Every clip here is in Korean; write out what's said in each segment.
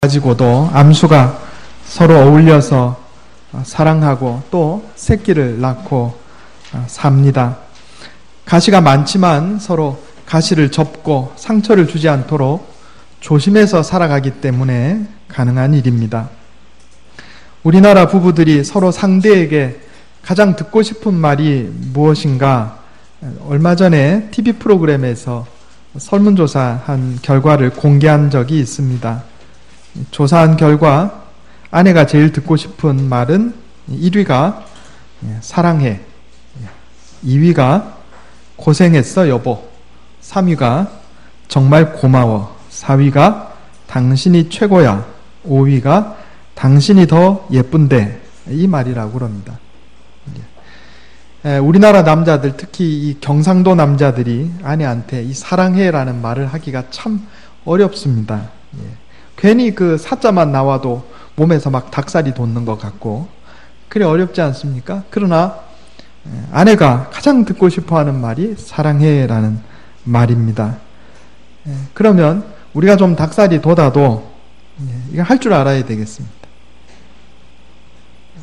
가지고도 암수가 서로 어울려서 사랑하고 또 새끼를 낳고 삽니다. 가시가 많지만 서로 가시를 접고 상처를 주지 않도록 조심해서 살아가기 때문에 가능한 일입니다. 우리나라 부부들이 서로 상대에게 가장 듣고 싶은 말이 무엇인가? 얼마 전에 TV 프로그램에서 설문조사한 결과를 공개한 적이 있습니다. 조사한 결과 아내가 제일 듣고 싶은 말은 1위가 사랑해, 2위가 고생했어 여보, 3위가 정말 고마워, 4위가 당신이 최고야, 5위가 당신이 더 예쁜데, 이 말이라고 그럽니다. 우리나라 남자들, 특히 이 경상도 남자들이 아내한테 이 사랑해라는 말을 하기가 참 어렵습니다. 괜히 그 사자만 나와도 몸에서 막 닭살이 돋는 것 같고 그래 어렵지 않습니까? 그러나 아내가 가장 듣고 싶어하는 말이 사랑해라는 말입니다. 그러면 우리가 좀 닭살이 돋아도 이거 할 줄 알아야 되겠습니다.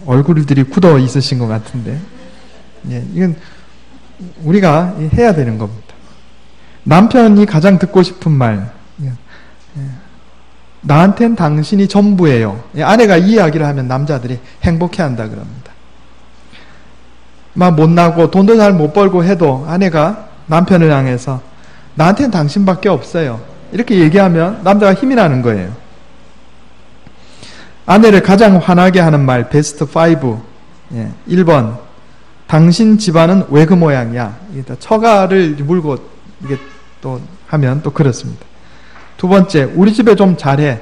얼굴들이 굳어 있으신 것 같은데 이건 우리가 해야 되는 겁니다. 남편이 가장 듣고 싶은 말, 나한텐 당신이 전부예요. 아내가 이 이야기를 하면 남자들이 행복해한다 그럽니다. 막 못나고 돈도 잘 못 벌고 해도 아내가 남편을 향해서 나한텐 당신밖에 없어요, 이렇게 얘기하면 남자가 힘이 나는 거예요. 아내를 가장 화나게 하는 말 베스트 5. 1번, 당신 집안은 왜 그 모양이야. 처가를 물고 이게 또 하면 또 그렇습니다. 두 번째, 우리 집에 좀 잘해.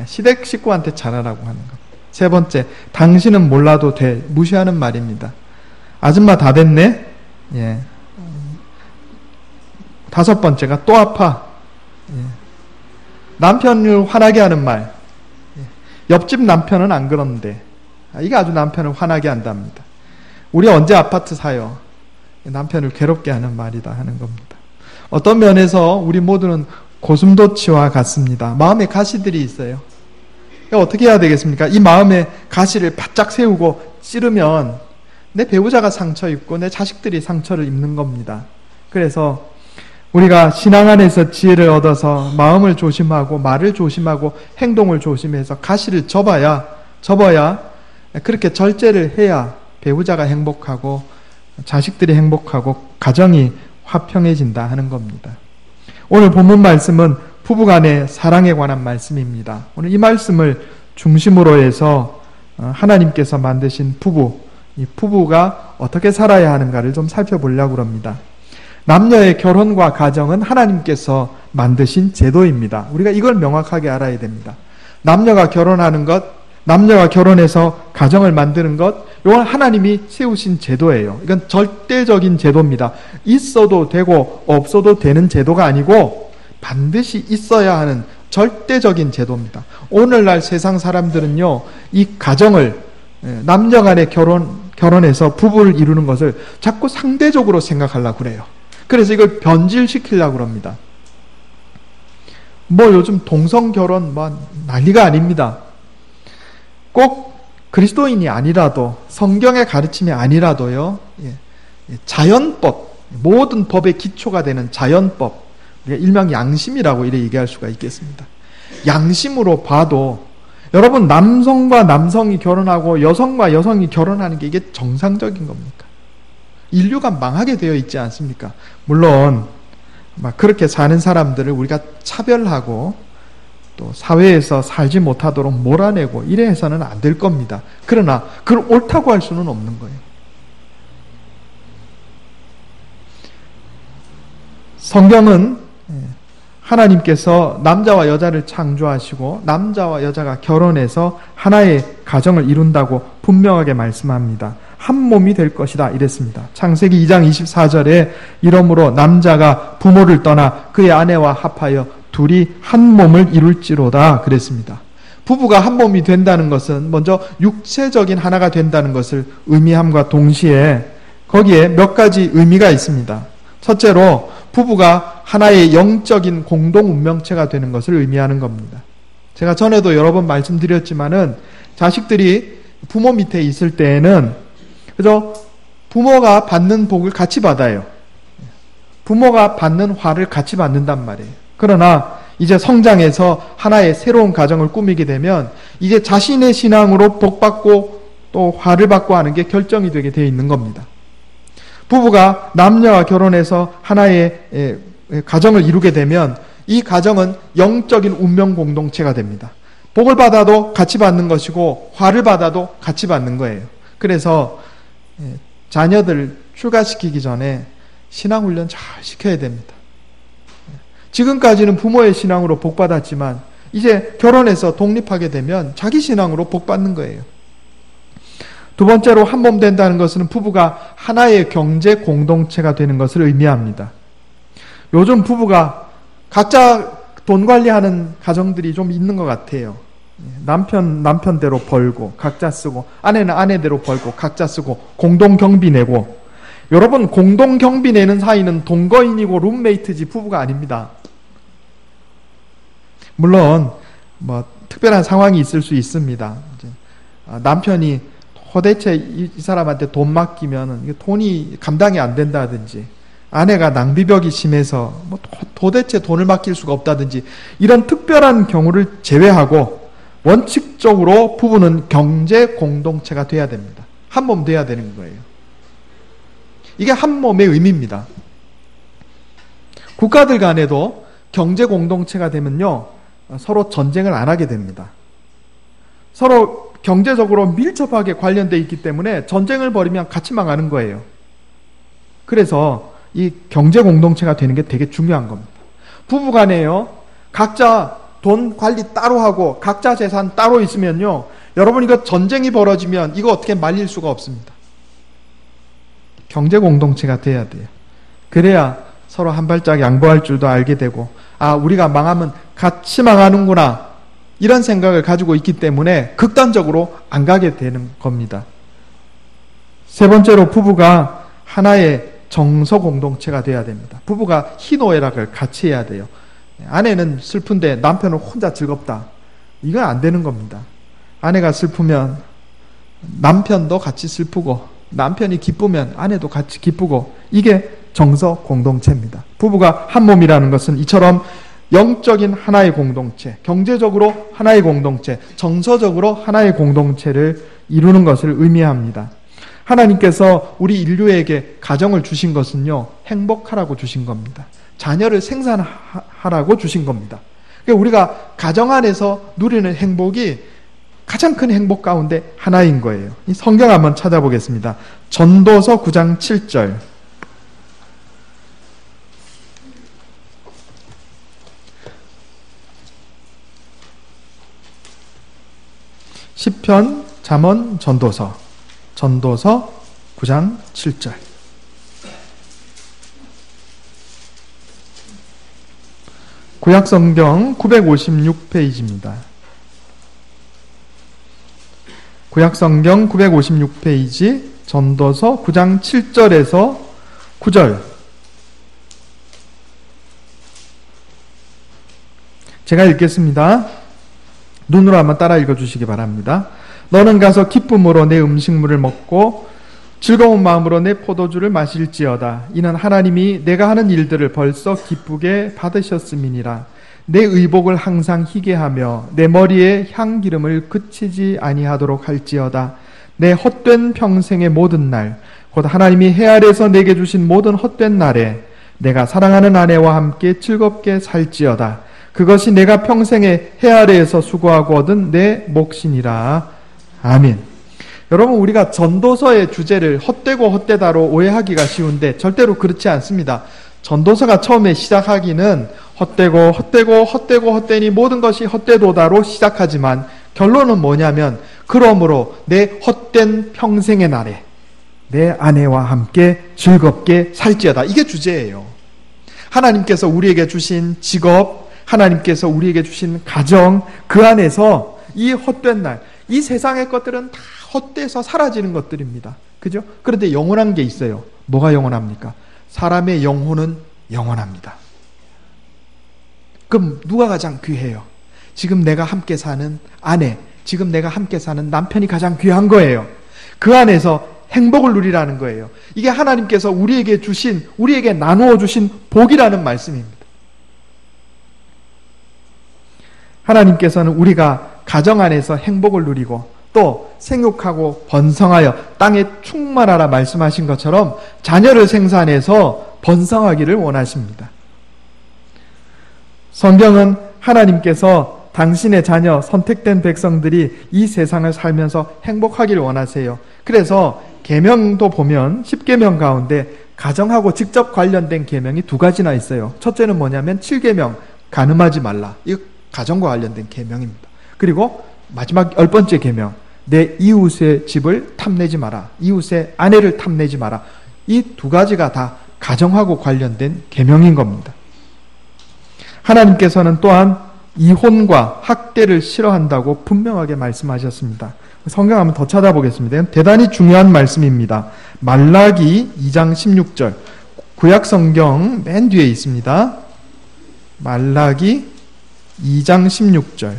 시댁 식구한테 잘하라고 하는 것. 세 번째, 당신은 몰라도 돼. 무시하는 말입니다. 아줌마 다 됐네. 다섯 번째가 또 아파. 남편을 화나게 하는 말. 옆집 남편은 안 그런데. 이게 아주 남편을 화나게 한답니다. 우리 언제 아파트 사요? 남편을 괴롭게 하는 말이다 하는 겁니다. 어떤 면에서 우리 모두는 고슴도치와 같습니다. 마음에 가시들이 있어요. 어떻게 해야 되겠습니까? 이 마음에 가시를 바짝 세우고 찌르면 내 배우자가 상처 입고 내 자식들이 상처를 입는 겁니다. 그래서 우리가 신앙 안에서 지혜를 얻어서 마음을 조심하고 말을 조심하고 행동을 조심해서 가시를 접어야 그렇게 절제를 해야 배우자가 행복하고 자식들이 행복하고 가정이 화평해진다 하는 겁니다. 오늘 본문 말씀은 부부간의 사랑에 관한 말씀입니다. 오늘 이 말씀을 중심으로 해서 하나님께서 만드신 부부, 이 부부가 어떻게 살아야 하는가를 좀 살펴보려고 합니다. 남녀의 결혼과 가정은 하나님께서 만드신 제도입니다. 우리가 이걸 명확하게 알아야 됩니다. 남녀가 결혼하는 것, 남녀가 결혼해서 가정을 만드는 것, 이건 하나님이 세우신 제도예요. 이건 절대적인 제도입니다. 있어도 되고 없어도 되는 제도가 아니고 반드시 있어야 하는 절대적인 제도입니다. 오늘날 세상 사람들은요, 이 가정을, 남녀 간의 결혼해서 부부를 이루는 것을 자꾸 상대적으로 생각하려고 그래요. 그래서 이걸 변질시키려고 합니다. 요즘 동성결혼 난리가 아닙니다. 꼭 그리스도인이 아니라도, 성경의 가르침이 아니라도요, 자연법, 모든 법의 기초가 되는 자연법, 우리가 일명 양심이라고 이렇게 얘기할 수가 있겠습니다. 양심으로 봐도 여러분, 남성과 남성이 결혼하고 여성과 여성이 결혼하는 게 이게 정상적인 겁니까? 인류가 망하게 되어 있지 않습니까? 물론 그렇게 사는 사람들을 우리가 차별하고 또 사회에서 살지 못하도록 몰아내고 이래 해서는 안 될 겁니다. 그러나 그걸 옳다고 할 수는 없는 거예요. 성경은 하나님께서 남자와 여자를 창조하시고 남자와 여자가 결혼해서 하나의 가정을 이룬다고 분명하게 말씀합니다. 한 몸이 될 것이다 이랬습니다. 창세기 2장 24절에 이러므로 남자가 부모를 떠나 그의 아내와 합하여 둘이 한 몸을 이룰지로다 그랬습니다. 부부가 한 몸이 된다는 것은 먼저 육체적인 하나가 된다는 것을 의미함과 동시에 거기에 몇 가지 의미가 있습니다. 첫째로 부부가 하나의 영적인 공동 운명체가 되는 것을 의미하는 겁니다. 제가 전에도 여러 번 말씀드렸지만은 자식들이 부모 밑에 있을 때에는 그죠? 부모가 받는 복을 같이 받아요. 부모가 받는 화를 같이 받는단 말이에요. 그러나 이제 성장해서 하나의 새로운 가정을 꾸미게 되면 이제 자신의 신앙으로 복받고 또 화를 받고 하는 게 결정이 되게 되어 있는 겁니다. 부부가 남녀가 결혼해서 하나의 가정을 이루게 되면 이 가정은 영적인 운명 공동체가 됩니다. 복을 받아도 같이 받는 것이고 화를 받아도 같이 받는 거예요. 그래서 자녀들 출가시키기 전에 신앙훈련 잘 시켜야 됩니다. 지금까지는 부모의 신앙으로 복받았지만 이제 결혼해서 독립하게 되면 자기 신앙으로 복받는 거예요. 두 번째로 한 몸 된다는 것은 부부가 하나의 경제 공동체가 되는 것을 의미합니다. 요즘 부부가 각자 돈 관리하는 가정들이 좀 있는 것 같아요. 남편대로 벌고 각자 쓰고, 아내는 아내대로 벌고 각자 쓰고, 공동 경비 내고. 여러분, 공동 경비 내는 사이는 동거인이고 룸메이트지 부부가 아닙니다. 물론 뭐 특별한 상황이 있을 수 있습니다. 남편이 도대체 이 사람한테 돈 맡기면 돈이 감당이 안 된다든지, 아내가 낭비벽이 심해서 뭐 도대체 돈을 맡길 수가 없다든지, 이런 특별한 경우를 제외하고 원칙적으로 부부는 경제 공동체가 돼야 됩니다. 한 몸 돼야 되는 거예요. 이게 한 몸의 의미입니다. 국가들 간에도 경제 공동체가 되면요, 서로 전쟁을 안 하게 됩니다. 서로 경제적으로 밀접하게 관련되어 있기 때문에 전쟁을 벌이면 같이 망하는 거예요. 그래서 이 경제 공동체가 되는 게 되게 중요한 겁니다. 부부 간에요, 각자 돈 관리 따로 하고 각자 재산 따로 있으면요, 여러분 이거 전쟁이 벌어지면 이거 어떻게 말릴 수가 없습니다. 경제 공동체가 돼야 돼요. 그래야 서로 한 발짝 양보할 줄도 알게 되고, 아, 우리가 망하면 같이 망하는구나, 이런 생각을 가지고 있기 때문에 극단적으로 안 가게 되는 겁니다. 세 번째로 부부가 하나의 정서 공동체가 돼야 됩니다. 부부가 희노애락을 같이 해야 돼요. 아내는 슬픈데 남편은 혼자 즐겁다, 이건 안 되는 겁니다. 아내가 슬프면 남편도 같이 슬프고, 남편이 기쁘면 아내도 같이 기쁘고, 이게 정서 공동체입니다. 부부가 한 몸이라는 것은 이처럼 영적인 하나의 공동체, 경제적으로 하나의 공동체, 정서적으로 하나의 공동체를 이루는 것을 의미합니다. 하나님께서 우리 인류에게 가정을 주신 것은요, 행복하라고 주신 겁니다. 자녀를 생산하라고 주신 겁니다. 그러니까 우리가 가정 안에서 누리는 행복이 가장 큰 행복 가운데 하나인 거예요. 이 성경 한번 찾아보겠습니다. 전도서 9장 7절. 시편, 잠언, 전도서 9장 7절. 구약성경 956페이지입니다. 구약성경 956페이지, 전도서 9장 7절에서 9절. 제가 읽겠습니다. 눈으로 한번 따라 읽어주시기 바랍니다. 너는 가서 기쁨으로 내 음식물을 먹고 즐거운 마음으로 내 포도주를 마실지어다. 이는 하나님이 내가 하는 일들을 벌써 기쁘게 받으셨음이니라. 내 의복을 항상 희게 하며 내 머리에 향기름을 그치지 아니하도록 할지어다. 내 헛된 평생의 모든 날, 곧 하나님이 해 아래에서 내게 주신 모든 헛된 날에 내가 사랑하는 아내와 함께 즐겁게 살지어다. 그것이 내가 평생에 해 아래에서 수고하고 얻은 내 몫이니라. 아멘. 여러분, 우리가 전도서의 주제를 헛되고 헛되다로 오해하기가 쉬운데 절대로 그렇지 않습니다. 전도서가 처음에 시작하기는 헛되니 모든 것이 헛되도다로 시작하지만 결론은 뭐냐면, 그러므로 내 헛된 평생의 날에 내 아내와 함께 즐겁게 살지어다. 이게 주제예요. 하나님께서 우리에게 주신 직업, 하나님께서 우리에게 주신 가정, 그 안에서 이 헛된 날, 이 세상의 것들은 다 헛돼서 사라지는 것들입니다. 그죠? 그런데 영원한 게 있어요. 뭐가 영원합니까? 사람의 영혼은 영원합니다. 그럼 누가 가장 귀해요? 지금 내가 함께 사는 아내, 지금 내가 함께 사는 남편이 가장 귀한 거예요. 그 안에서 행복을 누리라는 거예요. 이게 하나님께서 우리에게 주신, 우리에게 나누어 주신 복이라는 말씀입니다. 하나님께서는 우리가 가정 안에서 행복을 누리고 또 생육하고 번성하여 땅에 충만하라 말씀하신 것처럼 자녀를 생산해서 번성하기를 원하십니다. 성경은 하나님께서 당신의 자녀, 선택된 백성들이 이 세상을 살면서 행복하기를 원하세요. 그래서 계명도 보면 10계명 가운데 가정하고 직접 관련된 계명이 2가지나 있어요. 첫째는 뭐냐면 7계명, 간음하지 말라. 이거 가정과 관련된 계명입니다. 그리고 마지막 10번째 계명, 내 이웃의 집을 탐내지 마라. 이웃의 아내를 탐내지 마라. 이 2가지가 다 가정하고 관련된 계명인 겁니다. 하나님께서는 또한 이혼과 학대를 싫어한다고 분명하게 말씀하셨습니다. 성경 한번 더 찾아보겠습니다. 대단히 중요한 말씀입니다. 말라기 2장 16절. 구약 성경 맨 뒤에 있습니다. 말라기 2장 16절.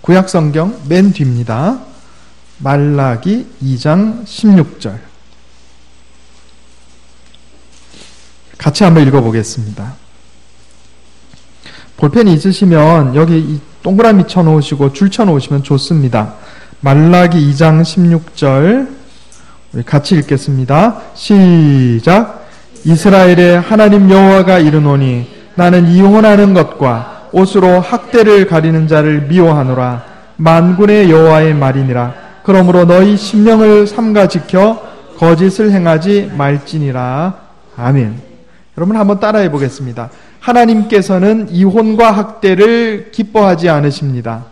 구약 성경 맨 뒤입니다. 말라기 2장 16절. 같이 한번 읽어보겠습니다. 볼펜이 있으시면 여기 이 동그라미 쳐놓으시고 줄 쳐놓으시면 좋습니다. 말라기 2장 16절 우리 같이 읽겠습니다. 시작. 이스라엘의 하나님 여호와가 이르노니 나는 이혼하는 것과 옷으로 학대를 가리는 자를 미워하노라. 만군의 여호와의 말이니라. 그러므로 너희 심령을 삼가 지켜 거짓을 행하지 말지니라. 아멘. 여러분 한번 따라해 보겠습니다. 하나님께서는 이혼과 학대를 기뻐하지 않으십니다.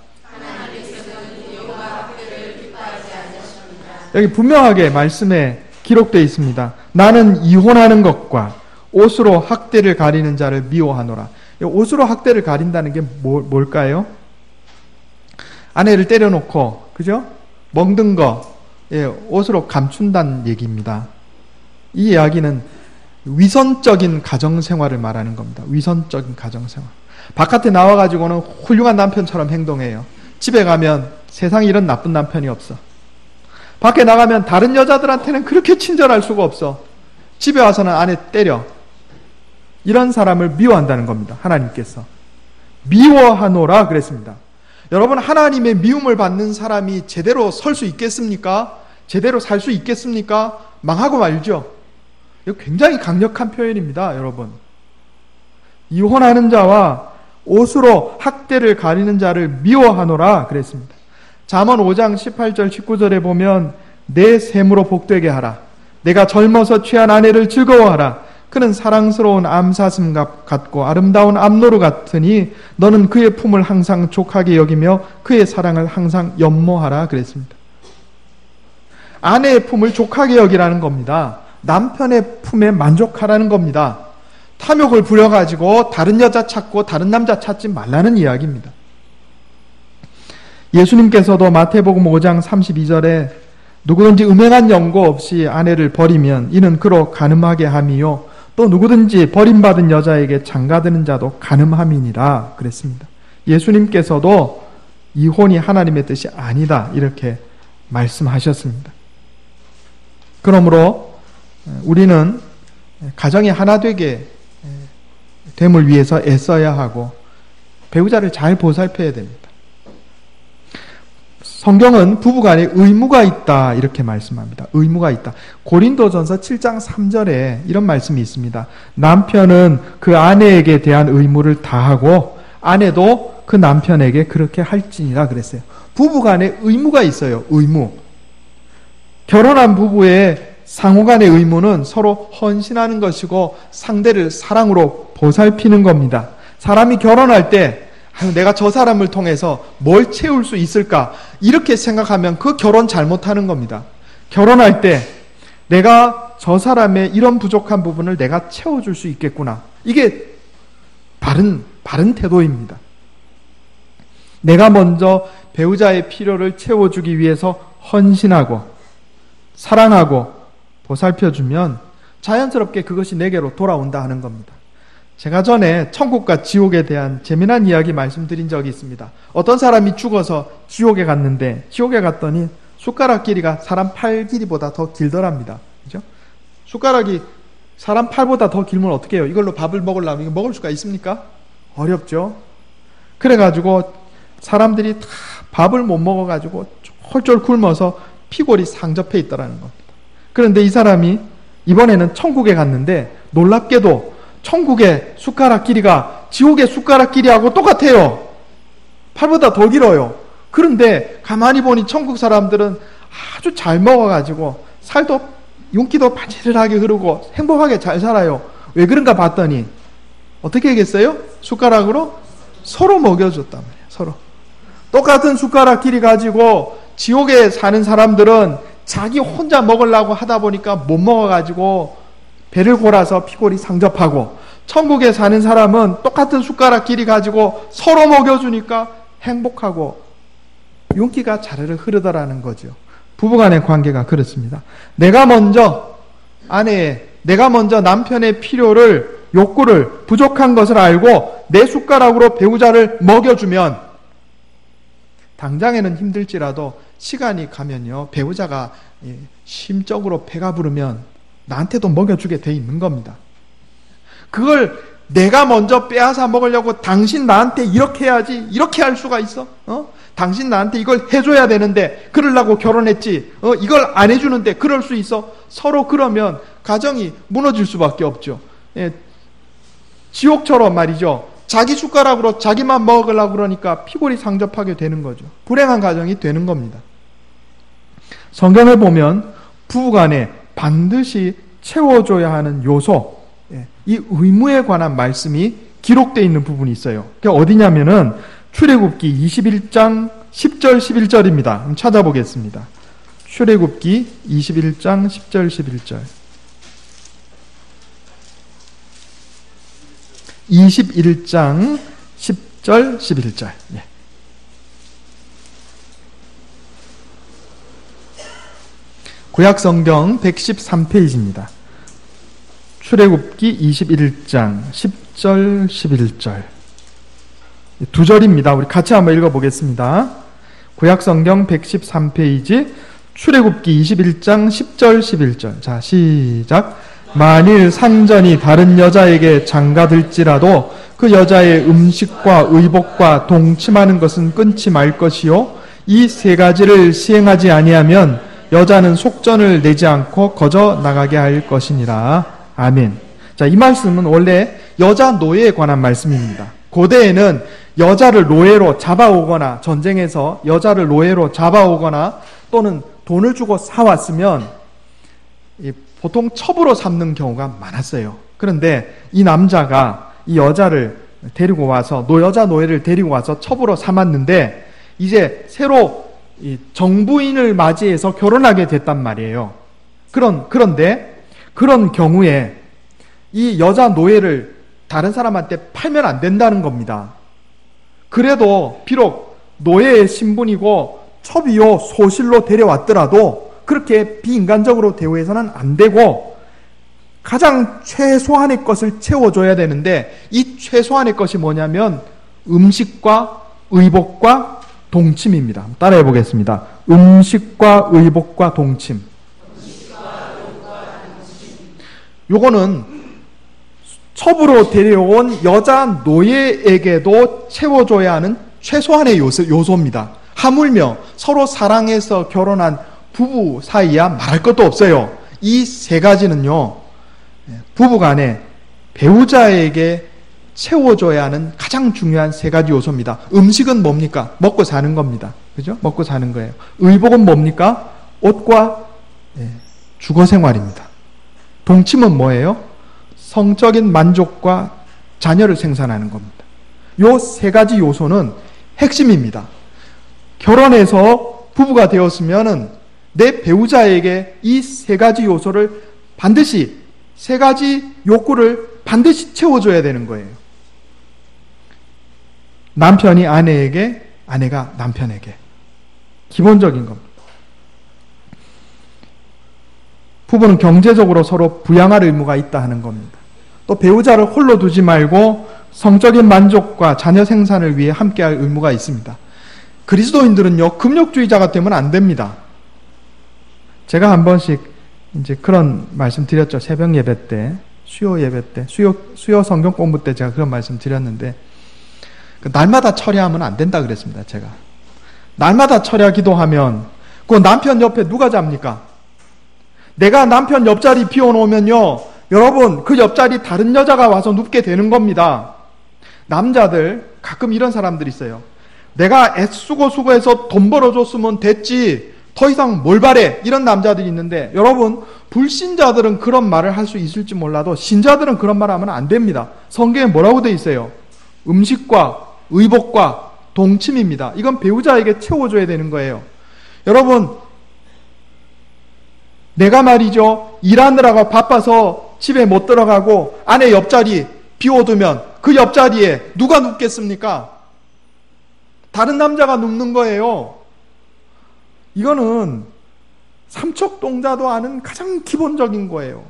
여기 분명하게 말씀에 기록되어 있습니다. 나는 이혼하는 것과 옷으로 학대를 가리는 자를 미워하노라. 옷으로 학대를 가린다는 게 뭘까요? 아내를 때려놓고, 그죠? 먹는 거, 옷으로 감춘다는 얘기입니다. 이 이야기는 위선적인 가정생활을 말하는 겁니다. 위선적인 가정생활. 바깥에 나와가지고는 훌륭한 남편처럼 행동해요. 집에 가면 세상에 이런 나쁜 남편이 없어. 밖에 나가면 다른 여자들한테는 그렇게 친절할 수가 없어. 집에 와서는 아내 때려. 이런 사람을 미워한다는 겁니다. 하나님께서. 미워하노라 그랬습니다. 여러분, 하나님의 미움을 받는 사람이 제대로 설 수 있겠습니까? 제대로 살 수 있겠습니까? 망하고 말죠. 이거 굉장히 강력한 표현입니다, 여러분. 이혼하는 자와 옷으로 학대를 가리는 자를 미워하노라 그랬습니다. 잠언 5장 18절 19절에 보면 내 샘으로 복되게 하라. 내가 젊어서 취한 아내를 즐거워하라. 그는 사랑스러운 암사슴 같고 아름다운 암노루 같으니 너는 그의 품을 항상 족하게 여기며 그의 사랑을 항상 연모하라 그랬습니다. 아내의 품을 족하게 여기라는 겁니다. 남편의 품에 만족하라는 겁니다. 탐욕을 부려가지고 다른 여자 찾고 다른 남자 찾지 말라는 이야기입니다. 예수님께서도 마태복음 5장 32절에 누구든지 음행한 연고 없이 아내를 버리면 이는 그로 간음하게 함이요 또 누구든지 버림받은 여자에게 장가드는 자도 간음함이니라 그랬습니다. 예수님께서도 이혼이 하나님의 뜻이 아니다 이렇게 말씀하셨습니다. 그러므로 우리는 가정이 하나 되게 됨을 위해서 애써야 하고 배우자를 잘 보살펴야 됩니다. 성경은 부부간에 의무가 있다 이렇게 말씀합니다. 의무가 있다. 고린도전서 7장 3절에 이런 말씀이 있습니다. 남편은 그 아내에게 대한 의무를 다하고 아내도 그 남편에게 그렇게 할지니라 그랬어요. 부부간에 의무가 있어요. 의무. 결혼한 부부의 상호간의 의무는 서로 헌신하는 것이고 상대를 사랑으로 보살피는 겁니다. 사람이 결혼할 때 내가 저 사람을 통해서 뭘 채울 수 있을까? 이렇게 생각하면 그 결혼 잘못하는 겁니다. 결혼할 때 내가 저 사람의 이런 부족한 부분을 내가 채워줄 수 있겠구나. 이게 바른 태도입니다. 내가 먼저 배우자의 필요를 채워주기 위해서 헌신하고 사랑하고 보살펴주면 자연스럽게 그것이 내게로 돌아온다 하는 겁니다. 제가 전에 천국과 지옥에 대한 재미난 이야기 말씀드린 적이 있습니다. 어떤 사람이 죽어서 지옥에 갔는데, 지옥에 갔더니 숟가락 길이가 사람 팔 길이보다 더 길더랍니다. 그죠? 숟가락이 사람 팔보다 더 길면 어떻게 해요? 이걸로 밥을 먹으려면 이거 먹을 수가 있습니까? 어렵죠? 그래가지고 사람들이 다 밥을 못 먹어가지고 홀쫄 굶어서 피골이 상접해 있더라는 겁니다. 그런데 이 사람이 이번에는 천국에 갔는데 놀랍게도 천국의 숟가락 길이가 지옥의 숟가락 길이하고 똑같아요. 팔보다 더 길어요. 그런데 가만히 보니 천국 사람들은 아주 잘 먹어가지고 살도 윤기도 바지런하게 흐르고 행복하게 잘 살아요. 왜 그런가 봤더니 어떻게 하겠어요? 숟가락으로 서로 먹여줬단 말이에요. 서로. 똑같은 숟가락 길이 가지고 지옥에 사는 사람들은 자기 혼자 먹으려고 하다 보니까 못 먹어가지고 배를 골아서 피골이 상접하고, 천국에 사는 사람은 똑같은 숟가락 길이 가지고 서로 먹여주니까 행복하고 윤기가 자르르 흐르더라는 거죠. 부부간의 관계가 그렇습니다. 내가 먼저 남편의 필요를, 욕구를, 부족한 것을 알고 내 숟가락으로 배우자를 먹여주면 당장에는 힘들지라도 시간이 가면요, 배우자가 심적으로 배가 부르면 나한테도 먹여주게 돼 있는 겁니다. 그걸 내가 먼저 빼앗아 먹으려고 당신 나한테 이렇게 해야지, 이렇게 할 수가 있어? 당신 나한테 이걸 해줘야 되는데 그러려고 결혼했지, 이걸 안 해주는데 그럴 수 있어? 서로 그러면 가정이 무너질 수밖에 없죠. 지옥처럼 말이죠. 자기 숟가락으로 자기만 먹으려고 그러니까 피골이 상접하게 되는 거죠. 불행한 가정이 되는 겁니다. 성경을 보면 부부간에 반드시 채워줘야 하는 요소, 이 의무에 관한 말씀이 기록되어 있는 부분이 있어요. 그게 어디냐면은 출애굽기 21장 10절 11절입니다. 한번 찾아보겠습니다. 출애굽기 21장 10절 11절. 21장 10절 11절. 예. 구약성경 113페이지입니다. 출애굽기 21장 10절 11절. 두 절입니다. 우리 같이 한번 읽어보겠습니다. 구약성경 113페이지 출애굽기 21장 10절 11절. 자, 시작. 만일 상전이 다른 여자에게 장가들지라도 그 여자의 음식과 의복과 동침하는 것은 끊지 말 것이요, 이 세 가지를 시행하지 아니하면 여자는 속전을 내지 않고 거저 나가게 할 것이니라. 아멘. 자, 이 말씀은 원래 여자 노예에 관한 말씀입니다. 고대에는 여자를 노예로 잡아오거나, 전쟁에서 여자를 노예로 잡아오거나 또는 돈을 주고 사왔으면 보통 첩으로 삼는 경우가 많았어요. 그런데 이 남자가 이 여자를 데리고 와서, 여자 노예를 데리고 와서 첩으로 삼았는데 이제 새로 이 정부인을 맞이해서 결혼하게 됐단 말이에요. 그런데 그런 경우에 이 여자 노예를 다른 사람한테 팔면 안 된다는 겁니다. 그래도 비록 노예의 신분이고 첩이요 소실로 데려왔더라도 그렇게 비인간적으로 대우해서는 안 되고 가장 최소한의 것을 채워줘야 되는데, 이 최소한의 것이 뭐냐면 음식과 의복과 동침입니다. 따라해 보겠습니다. 음식과 의복과 동침. 요거는 첩으로 데려온 여자 노예에게도 채워줘야 하는 최소한의 요소입니다. 하물며 서로 사랑해서 결혼한 부부 사이야 말할 것도 없어요. 이 세 가지는요, 부부간에 배우자에게 채워줘야 하는 가장 중요한 세 가지 요소입니다. 음식은 뭡니까? 먹고 사는 겁니다. 그죠? 먹고 사는 거예요. 의복은 뭡니까? 옷과 주거 생활입니다. 동침은 뭐예요? 성적인 만족과 자녀를 생산하는 겁니다. 요 세 가지 요소는 핵심입니다. 결혼해서 부부가 되었으면은 내 배우자에게 이 세 가지 요소를 반드시, 세 가지 욕구를 반드시 채워줘야 되는 거예요. 남편이 아내에게, 아내가 남편에게. 기본적인 겁니다. 부부는 경제적으로 서로 부양할 의무가 있다 하는 겁니다. 또 배우자를 홀로 두지 말고 성적인 만족과 자녀 생산을 위해 함께할 의무가 있습니다. 그리스도인들은요, 금욕주의자가 되면 안 됩니다. 제가 한 번씩 이제 그런 말씀 드렸죠. 새벽 예배 때, 수요 예배 때, 수요 성경 공부 때 제가 그런 말씀 드렸는데, 날마다 철야하면 안 된다 그랬습니다. 제가. 날마다 철야 기도하면 그 남편 옆에 누가 잡니까? 내가 남편 옆자리 비워놓으면요, 여러분 그 옆자리 다른 여자가 와서 눕게 되는 겁니다. 남자들 가끔 이런 사람들이 있어요. 내가 애쓰고 수고해서 돈 벌어줬으면 됐지, 더 이상 뭘 바래, 이런 남자들이 있는데, 여러분 불신자들은 그런 말을 할 수 있을지 몰라도 신자들은 그런 말 하면 안 됩니다. 성경에 뭐라고 돼 있어요? 음식과 의복과 동침입니다. 이건 배우자에게 채워줘야 되는 거예요. 여러분, 내가 말이죠, 일하느라고 바빠서 집에 못 들어가고 아내 옆자리 비워두면 그 옆자리에 누가 눕겠습니까? 다른 남자가 눕는 거예요. 이거는 삼척동자도 아는 가장 기본적인 거예요.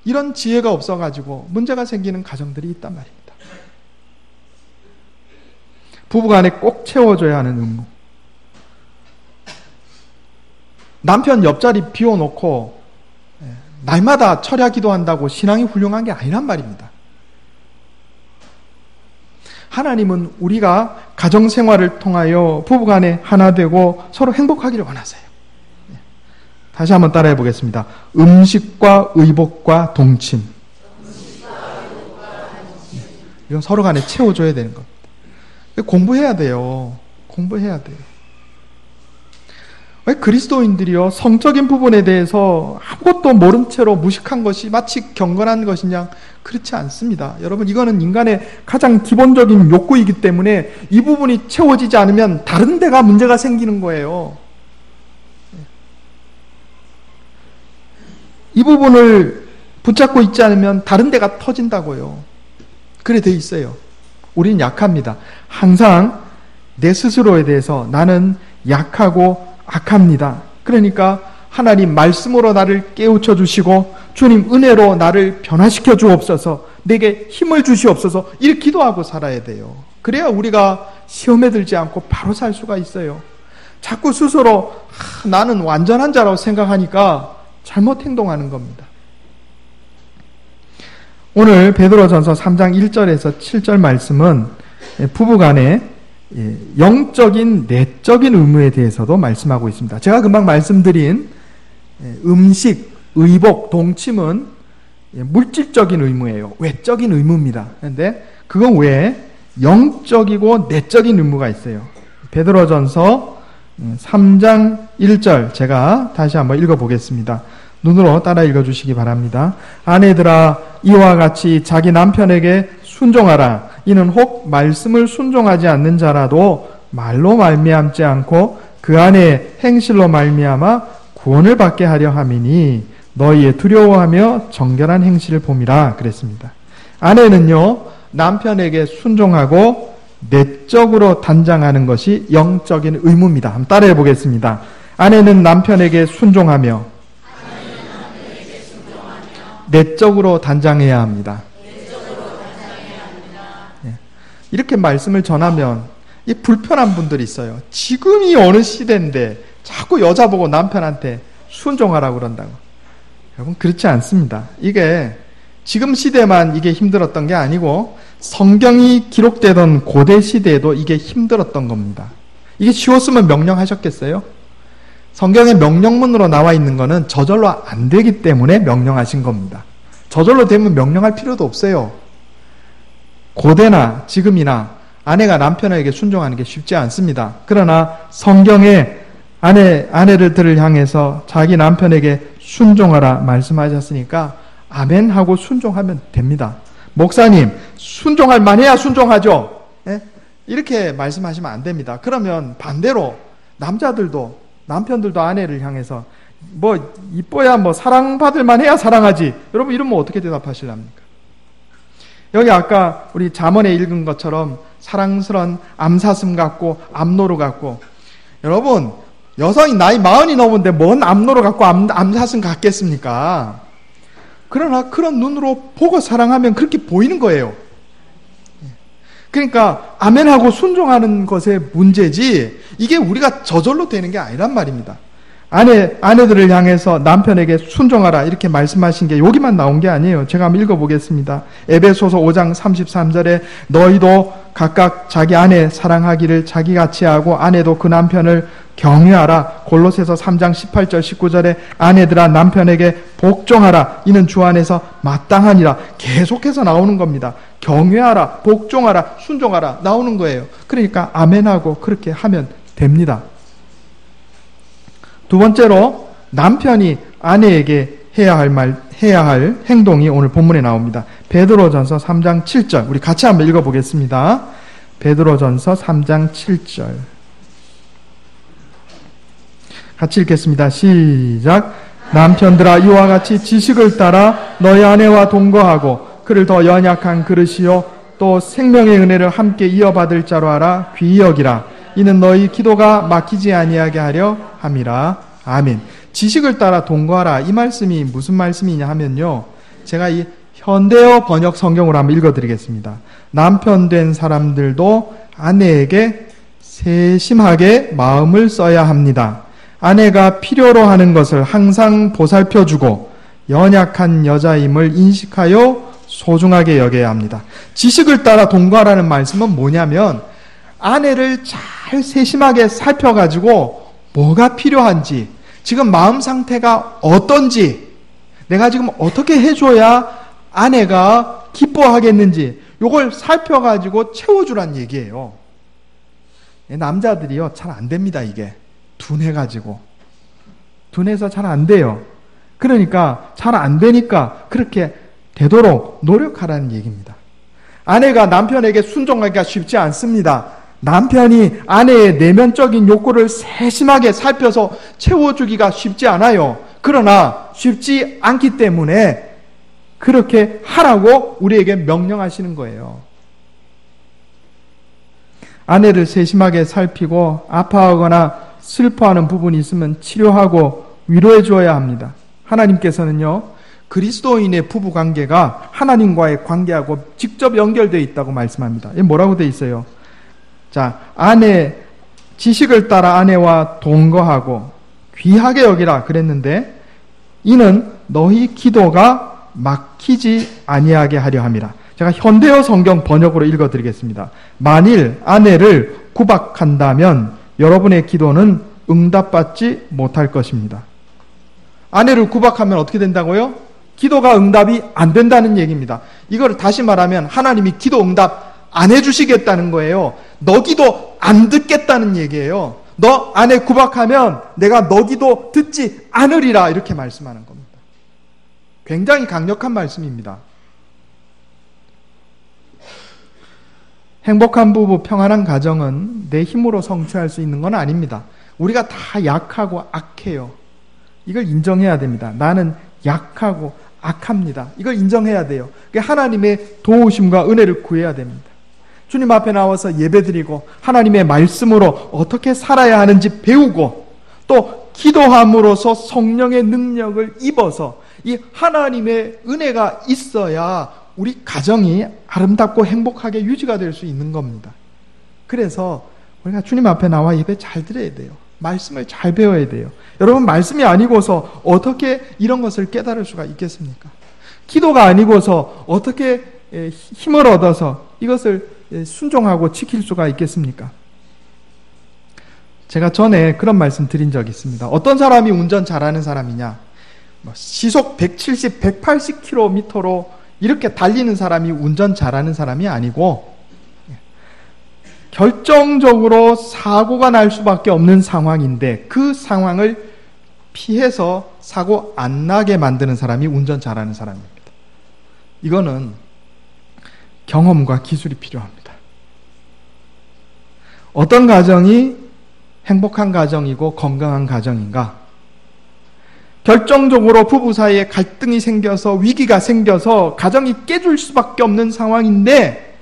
이런 지혜가 없어가지고 문제가 생기는 가정들이 있단 말입니다. 부부간에 꼭 채워줘야 하는 의무. 남편 옆자리 비워놓고 날마다 철야 기도한다고 신앙이 훌륭한 게 아니란 말입니다. 하나님은 우리가 가정생활을 통하여 부부간에 하나 되고 서로 행복하기를 원하세요. 다시 한번 따라해 보겠습니다. 음식과 의복과 동침. 이건 서로 간에 채워줘야 되는 겁니다. 공부해야 돼요. 공부해야 돼요. 왜 그리스도인들이요, 성적인 부분에 대해서 아무것도 모른 채로 무식한 것이 마치 경건한 것이냐? 그렇지 않습니다. 여러분, 이거는 인간의 가장 기본적인 욕구이기 때문에 이 부분이 채워지지 않으면 다른 데가 문제가 생기는 거예요. 이 부분을 붙잡고 있지 않으면 다른 데가 터진다고요. 그래 돼 있어요. 우리는 약합니다. 항상 내 스스로에 대해서 나는 약하고 악합니다. 그러니까 하나님 말씀으로 나를 깨우쳐 주시고 주님 은혜로 나를 변화시켜 주옵소서, 내게 힘을 주시옵소서, 이렇게 기도하고 살아야 돼요. 그래야 우리가 시험에 들지 않고 바로 살 수가 있어요. 자꾸 스스로 나는 완전한 자라고 생각하니까 잘못 행동하는 겁니다. 오늘 베드로전서 3장 1절에서 7절 말씀은 부부간의 영적인 내적인 의무에 대해서도 말씀하고 있습니다. 제가 금방 말씀드린 음식, 의복, 동침은 물질적인 의무예요. 외적인 의무입니다. 그런데 그건 외에 영적이고 내적인 의무가 있어요. 베드로전서 3장 1절 제가 다시 한번 읽어보겠습니다. 눈으로 따라 읽어주시기 바랍니다. 아내들아, 이와 같이 자기 남편에게 순종하라. 이는 혹 말씀을 순종하지 않는 자라도 말로 말미암지 않고 그 안에 행실로 말미암아 구원을 받게 하려 함이니 너희의 두려워하며 정결한 행실을 봄이라 그랬습니다. 아내는요, 남편에게 순종하고 내적으로 단장하는 것이 영적인 의무입니다. 한번 따라해 보겠습니다. 아내는 남편에게 순종하며 내적으로 단장해야 합니다. 이렇게 말씀을 전하면 이 불편한 분들이 있어요. 지금이 어느 시대인데 자꾸 여자 보고 남편한테 순종하라고 그런다고. 여러분, 그렇지 않습니다. 이게 지금 시대만 이게 힘들었던 게 아니고 성경이 기록되던 고대 시대에도 이게 힘들었던 겁니다. 이게 쉬웠으면 명령하셨겠어요? 성경의 명령문으로 나와 있는 거는 저절로 안 되기 때문에 명령하신 겁니다. 저절로 되면 명령할 필요도 없어요. 고대나 지금이나 아내가 남편에게 순종하는 게 쉽지 않습니다. 그러나 성경에 아내들을 향해서 자기 남편에게 순종하라 말씀하셨으니까 아멘 하고 순종하면 됩니다. 목사님, 순종할 만해야 순종하죠. 예? 이렇게 말씀하시면 안 됩니다. 그러면 반대로 남편들도 아내를 향해서 뭐 이뻐야 뭐 사랑받을 만해야 사랑하지. 여러분, 이러면 어떻게 대답하실랍니까? 여기 아까 우리 잠언에 읽은 것처럼 사랑스러운 암사슴 같고 암노루 같고, 여러분, 여성이 나이 40이 넘었는데 뭔 암노를 갖고 암사슴 같겠습니까? 그러나 그런 눈으로 보고 사랑하면 그렇게 보이는 거예요. 그러니까 아멘하고 순종하는 것의 문제지 이게 우리가 저절로 되는 게 아니란 말입니다. 아내들을 향해서 남편에게 순종하라 이렇게 말씀하신 게 여기만 나온 게 아니에요. 제가 한번 읽어보겠습니다. 에베소서 5장 33절에 너희도 각각 자기 아내 사랑하기를 자기같이 하고 아내도 그 남편을 경외하라. 골로새서 3장 18절 19절에 아내들아 남편에게 복종하라. 이는 주 안에서 마땅하니라. 계속해서 나오는 겁니다. 경외하라, 복종하라, 순종하라 나오는 거예요. 그러니까 아멘하고 그렇게 하면 됩니다. 두 번째로 남편이 아내에게 해야 할 행동이 오늘 본문에 나옵니다. 베드로전서 3장 7절 우리 같이 한번 읽어보겠습니다. 베드로전서 3장 7절 같이 읽겠습니다. 시작. 남편들아 이와 같이 지식을 따라 너희 아내와 동거하고 그를 더 연약한 그릇이요 또 생명의 은혜를 함께 이어받을 자로 알아 귀히 여기라. 이는 너희 기도가 막히지 아니하게 하려 함이라. 아멘. 지식을 따라 동거하라. 이 말씀이 무슨 말씀이냐 하면요. 제가 이 현대어 번역 성경으로 한번 읽어드리겠습니다. 남편 된 사람들도 아내에게 세심하게 마음을 써야 합니다. 아내가 필요로 하는 것을 항상 보살펴주고 연약한 여자임을 인식하여 소중하게 여겨야 합니다. 지식을 따라 동거하라는 말씀은 뭐냐면 아내를 잘 세심하게 살펴가지고 뭐가 필요한지, 지금 마음 상태가 어떤지, 내가 지금 어떻게 해줘야 아내가 기뻐하겠는지 요걸 살펴가지고 채워주란 얘기예요. 남자들이요 잘 안 됩니다. 이게 둔해가지고 둔해서 잘 안 돼요. 그러니까 잘 안 되니까 그렇게 되도록 노력하라는 얘기입니다. 아내가 남편에게 순종하기가 쉽지 않습니다. 남편이 아내의 내면적인 욕구를 세심하게 살펴서 채워주기가 쉽지 않아요. 그러나 쉽지 않기 때문에 그렇게 하라고 우리에게 명령하시는 거예요. 아내를 세심하게 살피고 아파하거나 슬퍼하는 부분이 있으면 치료하고 위로해 주어야 합니다. 하나님께서는요, 그리스도인의 부부 관계가 하나님과의 관계하고 직접 연결되어 있다고 말씀합니다. 이게 뭐라고 되어 있어요? 자, 지식을 따라 아내와 동거하고 귀하게 여기라 그랬는데 이는 너희 기도가 막히지 아니하게 하려 함이라. 제가 현대어 성경 번역으로 읽어드리겠습니다. 만일 아내를 구박한다면 여러분의 기도는 응답받지 못할 것입니다. 아내를 구박하면 어떻게 된다고요? 기도가 응답이 안 된다는 얘기입니다. 이걸 다시 말하면 하나님이 기도 응답 안 해주시겠다는 거예요. 너 기도 안 듣겠다는 얘기예요. 너 아내 구박하면 내가 너 기도 듣지 않으리라 이렇게 말씀하는 겁니다. 굉장히 강력한 말씀입니다. 행복한 부부, 평안한 가정은 내 힘으로 성취할 수 있는 건 아닙니다. 우리가 다 약하고 악해요. 이걸 인정해야 됩니다. 나는 약하고 악합니다. 이걸 인정해야 돼요. 하나님의 도우심과 은혜를 구해야 됩니다. 주님 앞에 나와서 예배드리고 하나님의 말씀으로 어떻게 살아야 하는지 배우고 또 기도함으로써 성령의 능력을 입어서 이 하나님의 은혜가 있어야 우리 가정이 아름답고 행복하게 유지가 될 수 있는 겁니다. 그래서 우리가 주님 앞에 나와 예배 잘 드려야 돼요. 말씀을 잘 배워야 돼요. 여러분, 말씀이 아니고서 어떻게 이런 것을 깨달을 수가 있겠습니까? 기도가 아니고서 어떻게 힘을 얻어서 이것을 순종하고 지킬 수가 있겠습니까? 제가 전에 그런 말씀 드린 적이 있습니다. 어떤 사람이 운전 잘하는 사람이냐? 시속 170, 180km로 이렇게 달리는 사람이 운전 잘하는 사람이 아니고 결정적으로 사고가 날 수밖에 없는 상황인데 그 상황을 피해서 사고 안 나게 만드는 사람이 운전 잘하는 사람입니다. 이거는 경험과 기술이 필요합니다. 어떤 가정이 행복한 가정이고 건강한 가정인가? 결정적으로 부부 사이에 갈등이 생겨서 위기가 생겨서 가정이 깨질 수밖에 없는 상황인데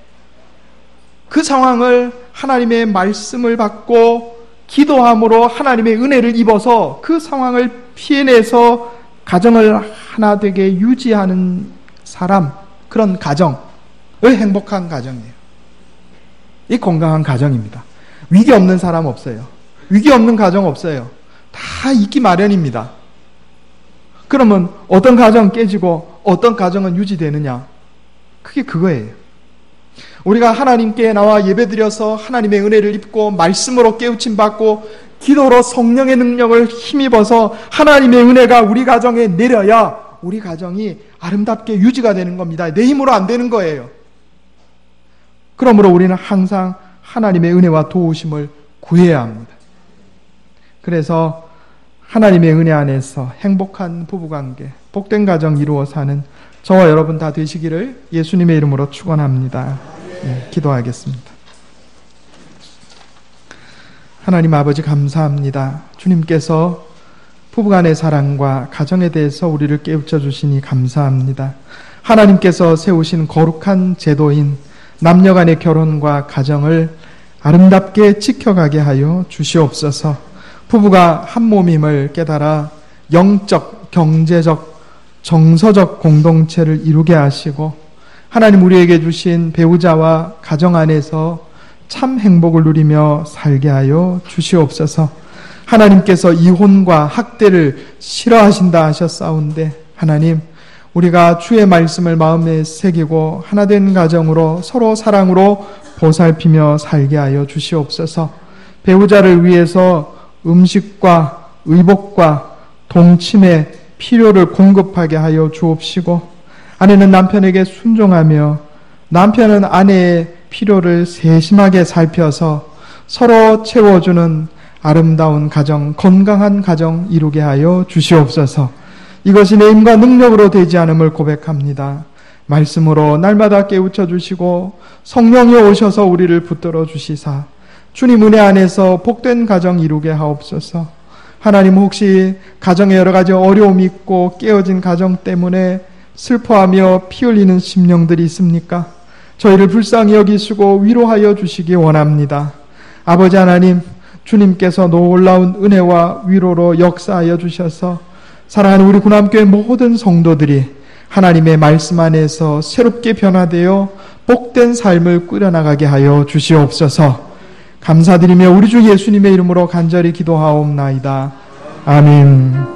그 상황을 하나님의 말씀을 받고 기도함으로 하나님의 은혜를 입어서 그 상황을 피해내서 가정을 하나 되게 유지하는 사람, 그런 가정의 행복한 가정이에요. 이 건강한 가정입니다. 위기 없는 사람 없어요. 위기 없는 가정 없어요. 다 있기 마련입니다. 그러면 어떤 가정 깨지고 어떤 가정은 유지되느냐? 그게 그거예요. 우리가 하나님께 나와 예배드려서 하나님의 은혜를 입고 말씀으로 깨우침 받고 기도로 성령의 능력을 힘입어서 하나님의 은혜가 우리 가정에 내려야 우리 가정이 아름답게 유지가 되는 겁니다. 내 힘으로 안 되는 거예요. 그러므로 우리는 항상 하나님의 은혜와 도우심을 구해야 합니다. 그래서 하나님의 은혜 안에서 행복한 부부관계, 복된 가정 이루어 사는 저와 여러분 다 되시기를 예수님의 이름으로 축원합니다. 네, 기도하겠습니다. 하나님 아버지 감사합니다. 주님께서 부부간의 사랑과 가정에 대해서 우리를 깨우쳐 주시니 감사합니다. 하나님께서 세우신 거룩한 제도인 남녀간의 결혼과 가정을 아름답게 지켜가게 하여 주시옵소서. 부부가 한 몸임을 깨달아 영적, 경제적, 정서적 공동체를 이루게 하시고 하나님 우리에게 주신 배우자와 가정 안에서 참 행복을 누리며 살게 하여 주시옵소서. 하나님께서 이혼과 학대를 싫어하신다 하셨사온데 하나님 우리가 주의 말씀을 마음에 새기고 하나된 가정으로 서로 사랑으로 보살피며 살게 하여 주시옵소서. 배우자를 위해서 음식과 의복과 동침의 필요를 공급하게 하여 주옵시고 아내는 남편에게 순종하며 남편은 아내의 필요를 세심하게 살펴서 서로 채워주는 아름다운 가정, 건강한 가정 이루게 하여 주시옵소서. 이것이 내 힘과 능력으로 되지 않음을 고백합니다. 말씀으로 날마다 깨우쳐 주시고 성령이 오셔서 우리를 붙들어 주시사 주님 은혜 안에서 복된 가정 이루게 하옵소서. 하나님 혹시 가정에 여러 가지 어려움이 있고 깨어진 가정 때문에 슬퍼하며 피 흘리는 심령들이 있습니까? 저희를 불쌍히 여기시고 위로하여 주시기 원합니다. 아버지 하나님, 주님께서 놀라운 은혜와 위로로 역사하여 주셔서 사랑하는 우리 구남교회 모든 성도들이 하나님의 말씀 안에서 새롭게 변화되어 복된 삶을 꾸려나가게 하여 주시옵소서. 감사드리며 우리 주 예수님의 이름으로 간절히 기도하옵나이다. 아멘.